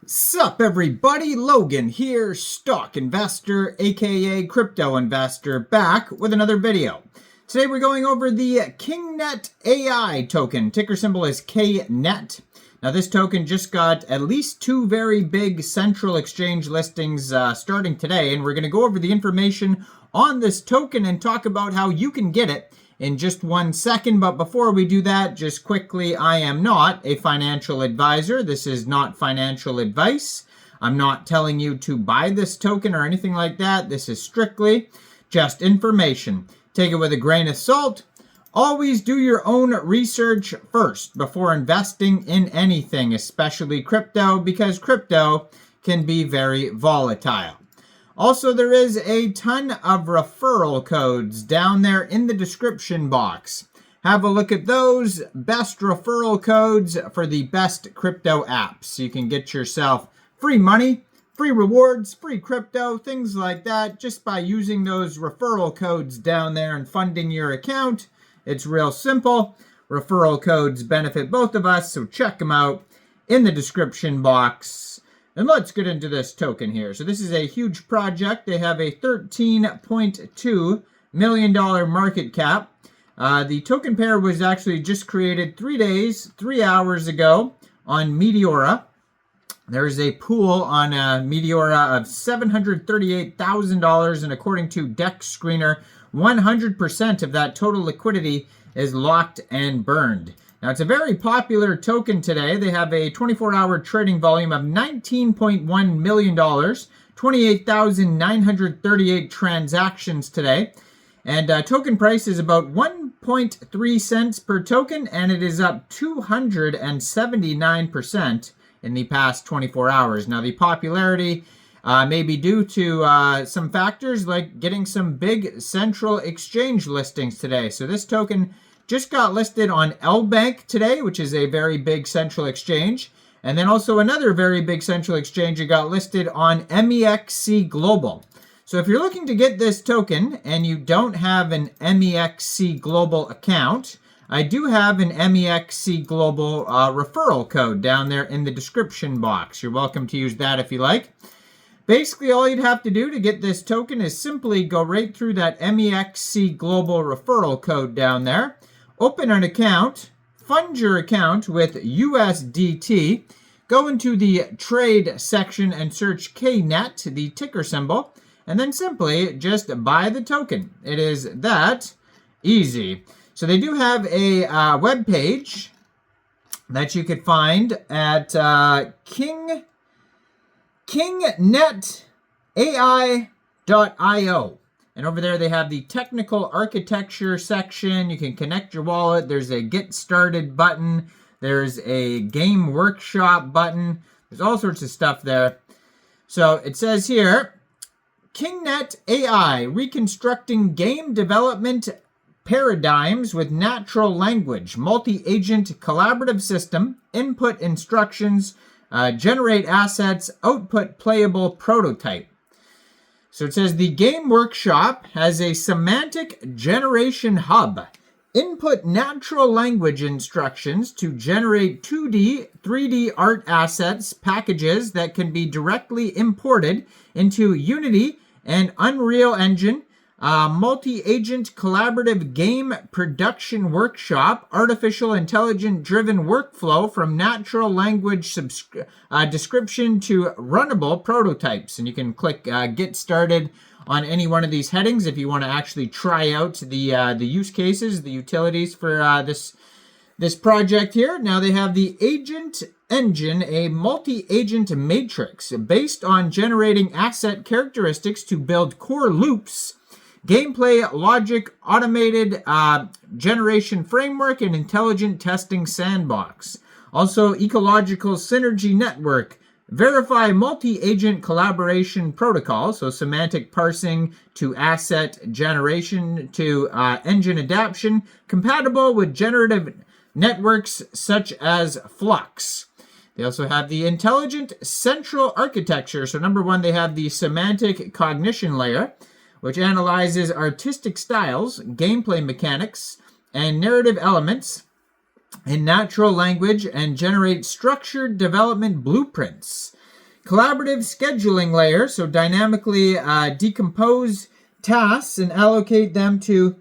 Sup everybody, Logan here, stock investor aka crypto investor, back with another video. Today we're going over the Kingnet AI token. Ticker symbol is Knet. Now this token just got at least two very big central exchange listings starting today, and we're going to go over the information on this token and talk about how you can get it in just 1 second. But before we do that, just quickly, I am not a financial advisor. This is not financial advice. I'm not telling you to buy this token or anything like that. This is strictly just information. Take it with a grain of salt. Always do your own research first before investing in anything, especially crypto, because crypto can be very volatile. Also, there is a ton of referral codes down there in the description box. Have a look at those best referral codes for the best crypto apps. You can get yourself free money, free rewards, free crypto, things like that, just by using those referral codes down there and funding your account. It's real simple. Referral codes benefit both of us, so check them out in the description box. And let's get into this token here. So this is a huge project. They have a $13.2 million market cap. The token pair was actually just created 3 hours ago on Meteora. There's a pool on Meteora of $738,000, and according to Dex Screener, 100% of that total liquidity is locked and burned. Now, it's a very popular token today. They have a 24-hour trading volume of $19.1 million, 28,938 transactions today. And token price is about 1.3 cents per token, and it is up 279% in the past 24 hours. Now, the popularity may be due to some factors like getting some big central exchange listings today. So this token just got listed on LBANK today, which is a very big central exchange. And then also another very big central exchange, it got listed on Mexc Global. So if you're looking to get this token and you don't have an Mexc Global account, I do have an Mexc Global referral code down there in the description box. You're welcome to use that if you like. Basically, all you'd have to do to get this token is simply go right through that Mexc Global referral code down there. Open an account, fund your account with USDT, go into the trade section and search Knet, the ticker symbol, and then simply just buy the token. It is that easy. So they do have a web page that you could find at KingNetAI.io. And over there they have the technical architecture section. You can connect your wallet. There's a get started button. There's a game workshop button. There's all sorts of stuff there. So it says here, Kingnet AI, reconstructing game development paradigms with natural language, multi-agent collaborative system, input instructions, generate assets, output playable prototype. So it says the game workshop has a semantic generation hub. Input natural language instructions to generate 2D, 3D art assets packages that can be directly imported into Unity and Unreal Engine. Multi-agent collaborative game production workshop, artificial intelligence driven workflow from natural language description to runnable prototypes. And you can click get started on any one of these headings if you want to actually try out the use cases, the utilities for this project here. Now they have the agent engine, a multi-agent matrix based on generating asset characteristics to build core loops, gameplay logic, automated generation framework, and intelligent testing sandbox. Also, ecological synergy network. Verify multi-agent collaboration protocol, so semantic parsing to asset generation to engine adaptation, compatible with generative networks such as Flux. They also have the intelligent central architecture. So number one, they have the semantic cognition layer, which analyzes artistic styles, gameplay mechanics, and narrative elements in natural language and generates structured development blueprints. Collaborative scheduling layer, so dynamically decompose tasks and allocate them to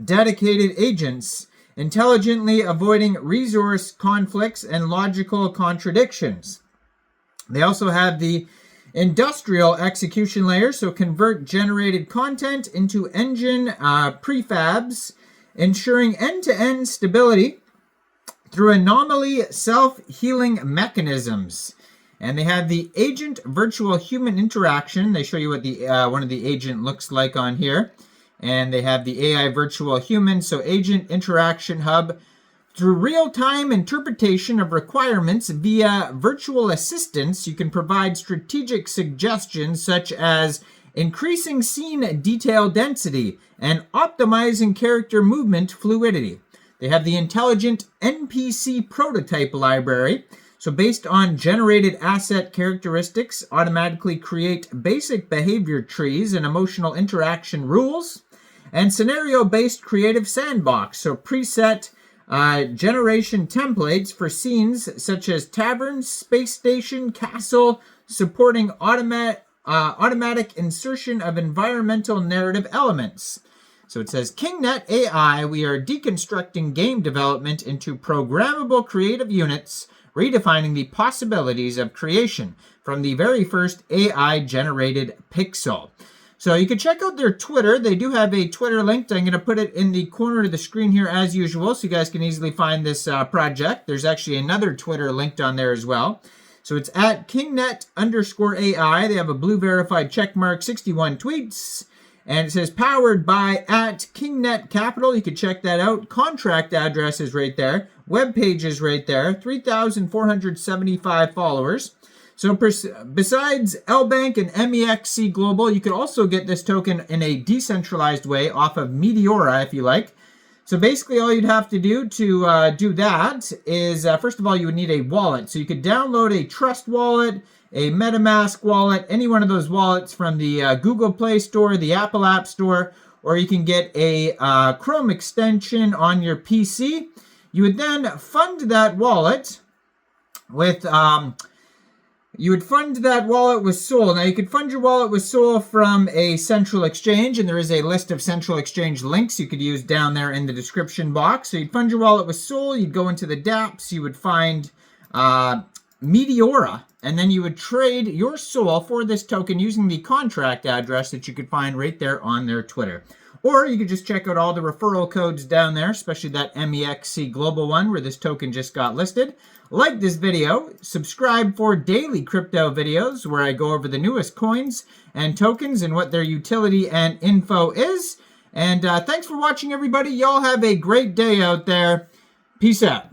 dedicated agents, intelligently avoiding resource conflicts and logical contradictions. They also have the industrial execution layer, so convert generated content into engine prefabs, ensuring end-to-end stability through anomaly self-healing mechanisms. And they have the agent virtual human interaction. They show you what the one of the agent looks like on here. And they have the AI virtual human, so agent interaction hub. Through real-time interpretation of requirements via virtual assistants, you can provide strategic suggestions such as increasing scene detail density and optimizing character movement fluidity. They have the intelligent NPC prototype library. So based on generated asset characteristics, automatically create basic behavior trees and emotional interaction rules. And scenario-based creative sandbox, so preset generation templates for scenes such as tavern, space station, castle, supporting automatic insertion of environmental narrative elements. So it says, Kingnet AI, we are deconstructing game development into programmable creative units, redefining the possibilities of creation from the very first AI-generated pixel. So you can check out their Twitter. They do have a Twitter link. I'm going to put it in the corner of the screen here as usual, so you guys can easily find this project. There's actually another Twitter linked on there as well. So it's at Kingnet_AI. They have a blue verified checkmark, 61 tweets. And it says powered by at Kingnet Capital. You can check that out. Contract address is right there. Web page is right there. 3,475 followers. So besides LBANK and Mexc Global, you could also get this token in a decentralized way off of Meteora if you like. So basically all you'd have to do to do that is, first of all, you would need a wallet. So you could download a Trust wallet, a MetaMask wallet, any one of those wallets from the Google Play Store, the Apple App Store, or you can get a Chrome extension on your PC. You would then fund that wallet with... You would fund that wallet with Sol. Now, you could fund your wallet with Sol from a central exchange, and there is a list of central exchange links you could use down there in the description box. So you'd fund your wallet with Sol, you'd go into the dApps, you would find Meteora, and then you would trade your Sol for this token using the contract address that you could find right there on their Twitter. Or you could just check out all the referral codes down there, especially that Mexc Global one where this token just got listed. Like this video, subscribe for daily crypto videos where I go over the newest coins and tokens and what their utility and info is. And thanks for watching, everybody. Y'all have a great day out there. Peace out.